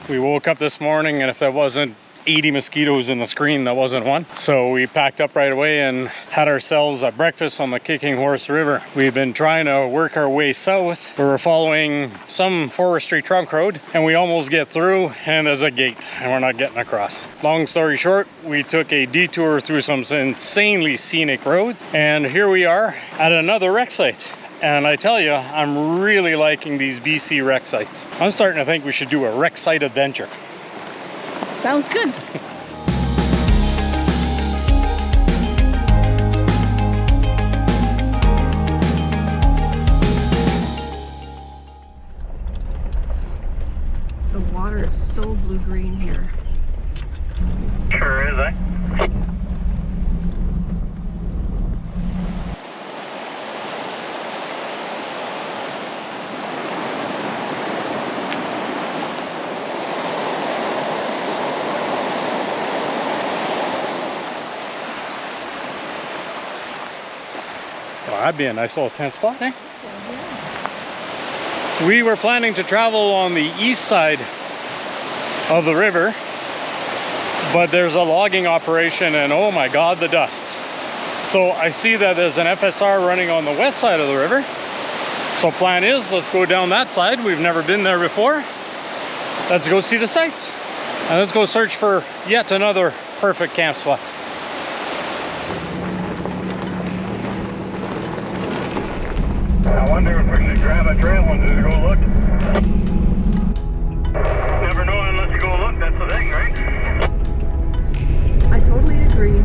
We woke up this morning, and if that wasn't 80 mosquitoes in the screen, that wasn't one. So we packed up right away and had ourselves a breakfast on the Kicking Horse River. We've been trying to work our way south. We were following some forestry trunk road, and we almost get through, and there's a gate, and we're not getting across. Long story short, we took a detour through some insanely scenic roads, and here we are at another wreck site. And I tell you, I'm really liking these BC wreck sites. I'm starting to think we should do a wreck site adventure. Sounds good. The water is so blue-green here. Sure is, eh? Well, that'd be a nice little tent spot, eh? We were planning to travel on the east side of the river, but there's a logging operation, and oh my god, the dust. So I see that there's an FSR running on the west side of the river. So plan is, let's go down that side. We've never been there before. Let's go see the sights. And let's go search for yet another perfect camp spot. I wonder if we're going to grab a trail and just go look. Never know unless you go look, that's the thing, right? I totally agree.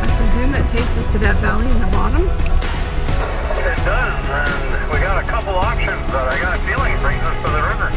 I presume that takes us to that valley in the bottom? It does, and we got a couple options, but I got a feeling it brings us to the river.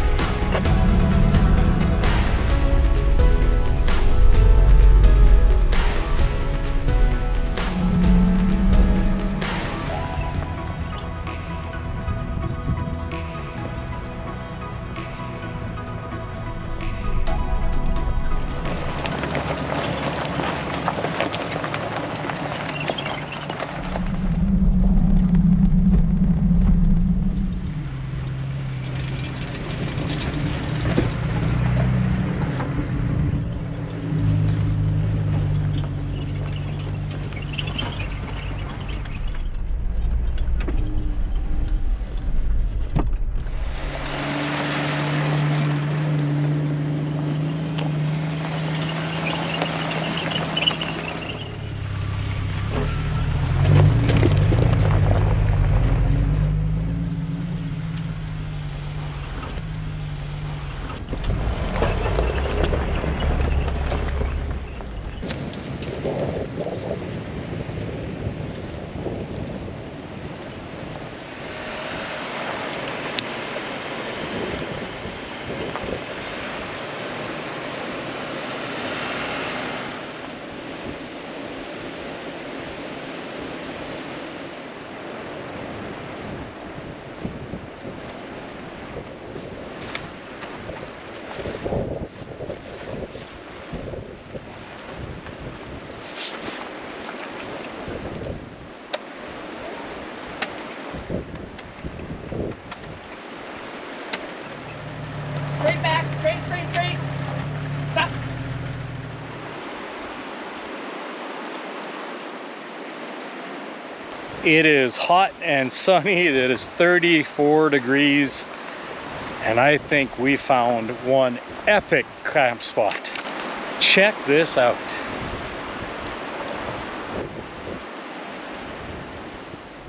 Straight back, straight, straight, straight. Stop. It is hot and sunny. It is 34 degrees, and I think we found one epic camp spot. Check this out.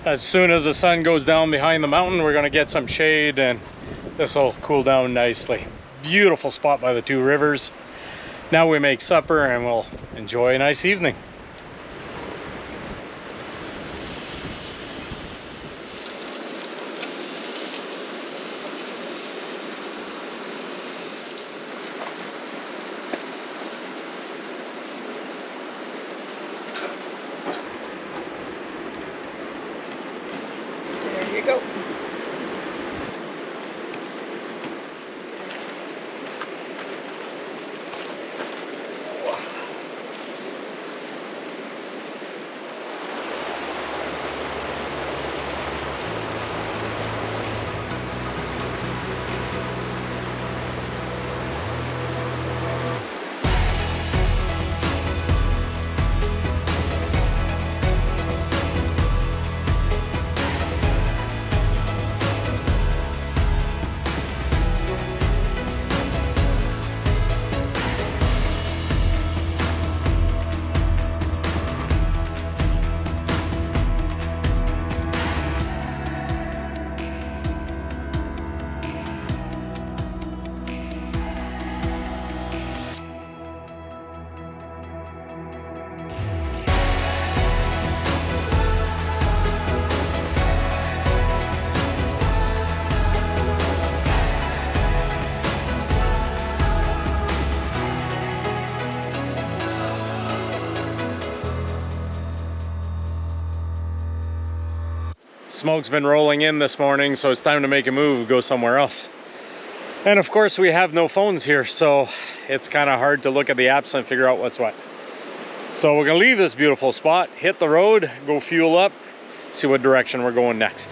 As soon as the sun goes down behind the mountain, we're going to get some shade, and this will cool down nicely. Beautiful spot by the two rivers. Now we make supper and we'll enjoy a nice evening. There you go. Smoke's been rolling in this morning, so it's time to make a move, go somewhere else. And of course we have no phones here, so it's kind of hard to look at the apps and figure out what's what. So we're gonna leave this beautiful spot, hit the road, go fuel up, see what direction we're going next.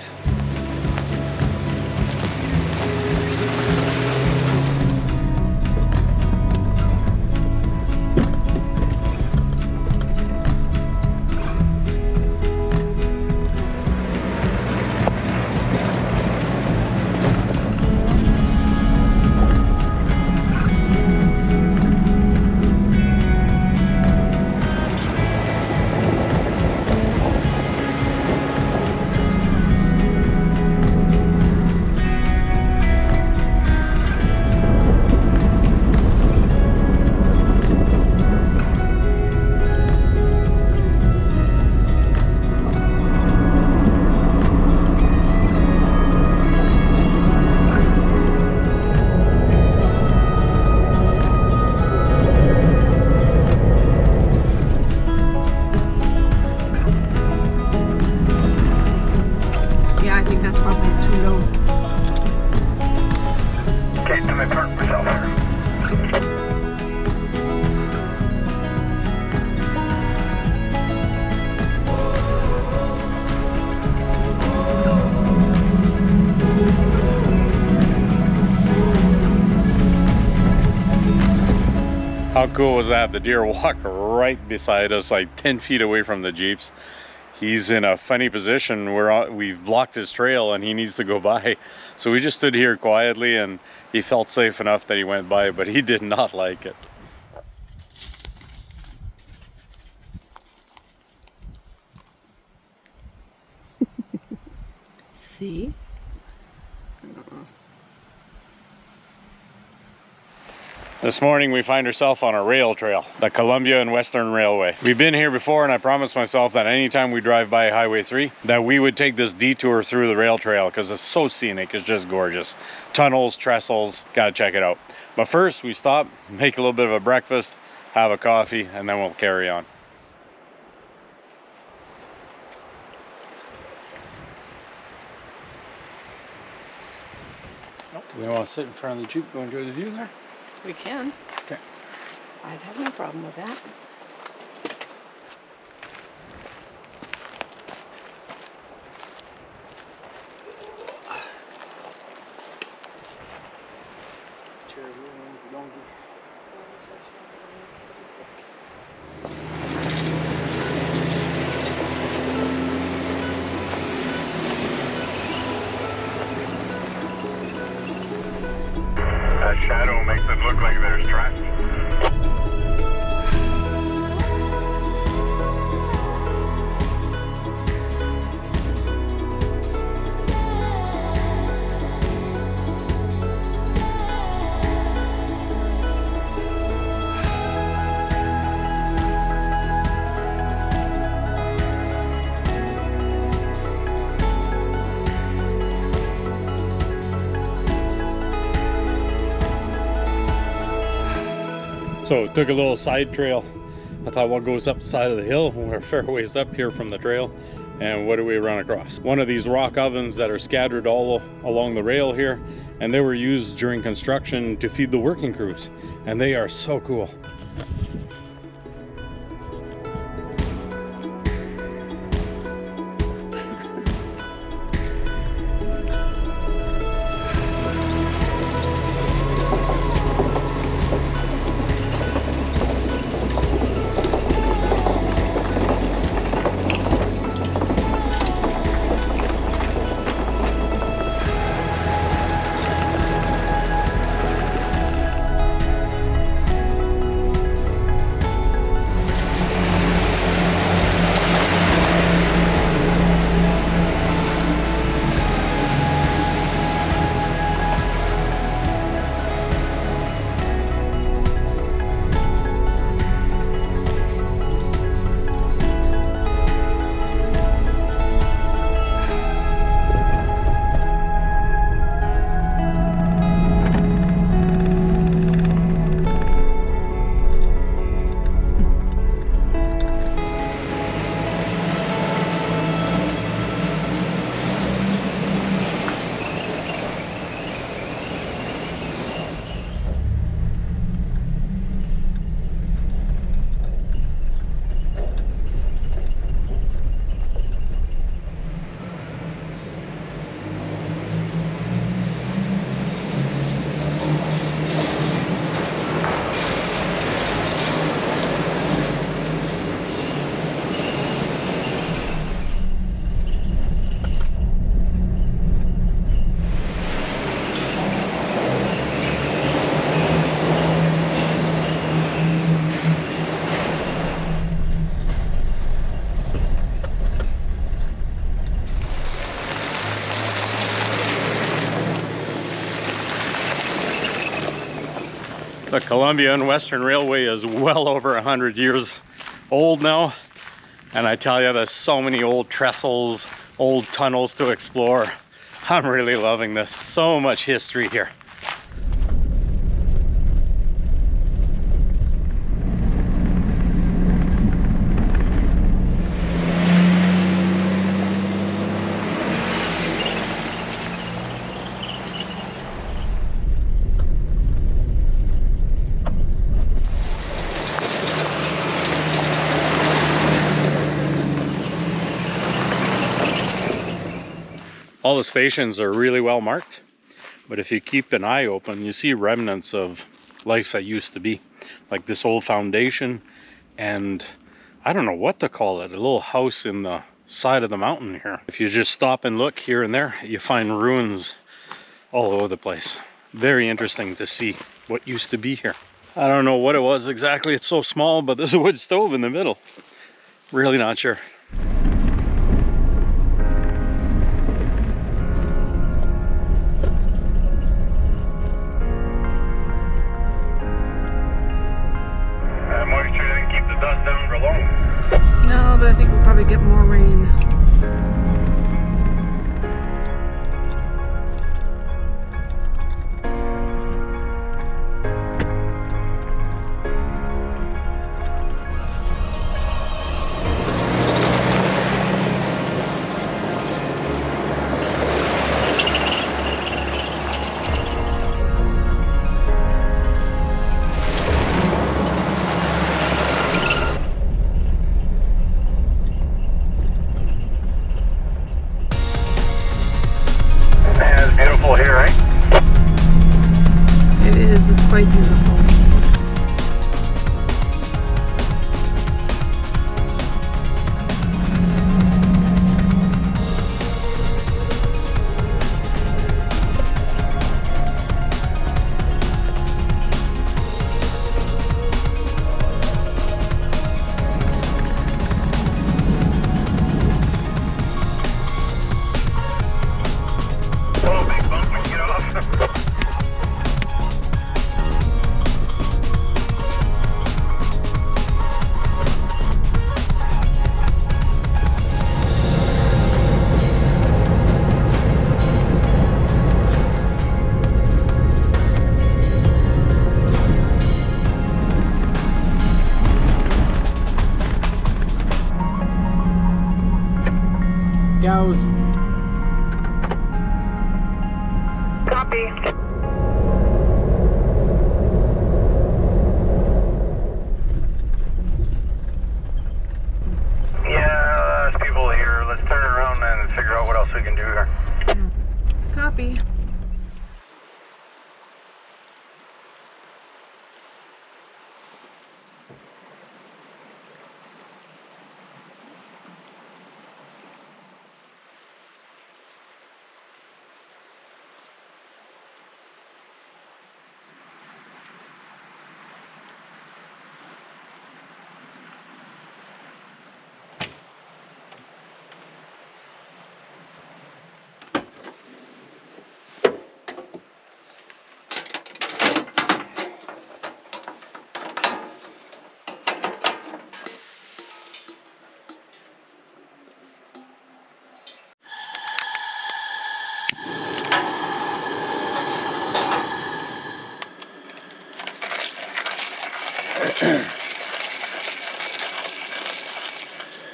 How cool was that? The deer walked right beside us, like 10 feet away from the Jeeps. He's in a funny position where we've blocked his trail and he needs to go by. So we just stood here quietly and he felt safe enough that he went by, but he did not like it. See? This morning we find ourselves on a rail trail, the Columbia and Western Railway. We've been here before and I promised myself that anytime we drive by Highway 3 that we would take this detour through the rail trail because it's so scenic, it's just gorgeous. Tunnels, trestles, gotta check it out. But first we stop, make a little bit of a breakfast, have a coffee, and then we'll carry on. Do we want to sit in front of the Jeep, go enjoy the view there? We can. Okay. I'd have no problem with that. That shadow makes it look like there's tracks. So took a little side trail. I thought, what goes up the side of the hill? We're a fair ways up here from the trail. And what do we run across? One of these rock ovens that are scattered all along the rail here. And they were used during construction to feed the working crews. And they are so cool. The Columbia and Western Railway is well over 100 years old now. And I tell you, there's so many old trestles, old tunnels to explore. I'm really loving this. So much history here. All the stations are really well marked, but if you keep an eye open, you see remnants of life that used to be. Like this old foundation, and I don't know what to call it, a little house in the side of the mountain here. If you just stop and look here and there, you find ruins all over the place. Very interesting to see what used to be here. I don't know what it was exactly, it's so small, but there's a wood stove in the middle. Really not sure. Moisture didn't keep the dust down for long. No, but I think we'll probably get more rain. Man, it's beautiful here, right? It is. It's quite beautiful. Oh, big bump when you get off. Cows. Copy. Yeah, there's people here. Let's turn around and figure out what else we can do here. Copy.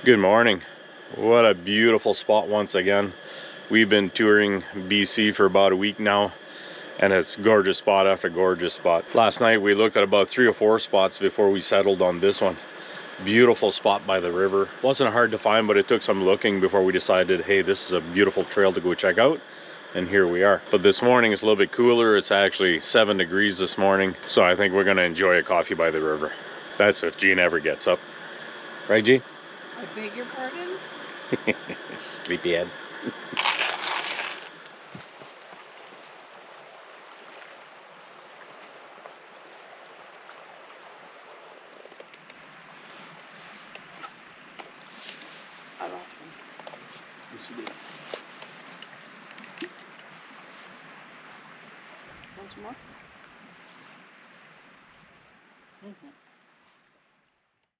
Good morning. What a beautiful spot once again. We've been touring BC for about a week now, and it's gorgeous spot after gorgeous spot. Last night we looked at about 3 or 4 spots before we settled on this one. Beautiful spot by the river. Wasn't hard to find, but it took some looking before we decided, hey, this is a beautiful trail to go check out. And here we are. But this morning it's a little bit cooler. It's actually 7 degrees this morning, so I think we're gonna enjoy a coffee by the river. That's if Jean ever gets up. Right, Jean? I beg your pardon? Sleepyhead. I lost one. Want some more? Mm-hmm.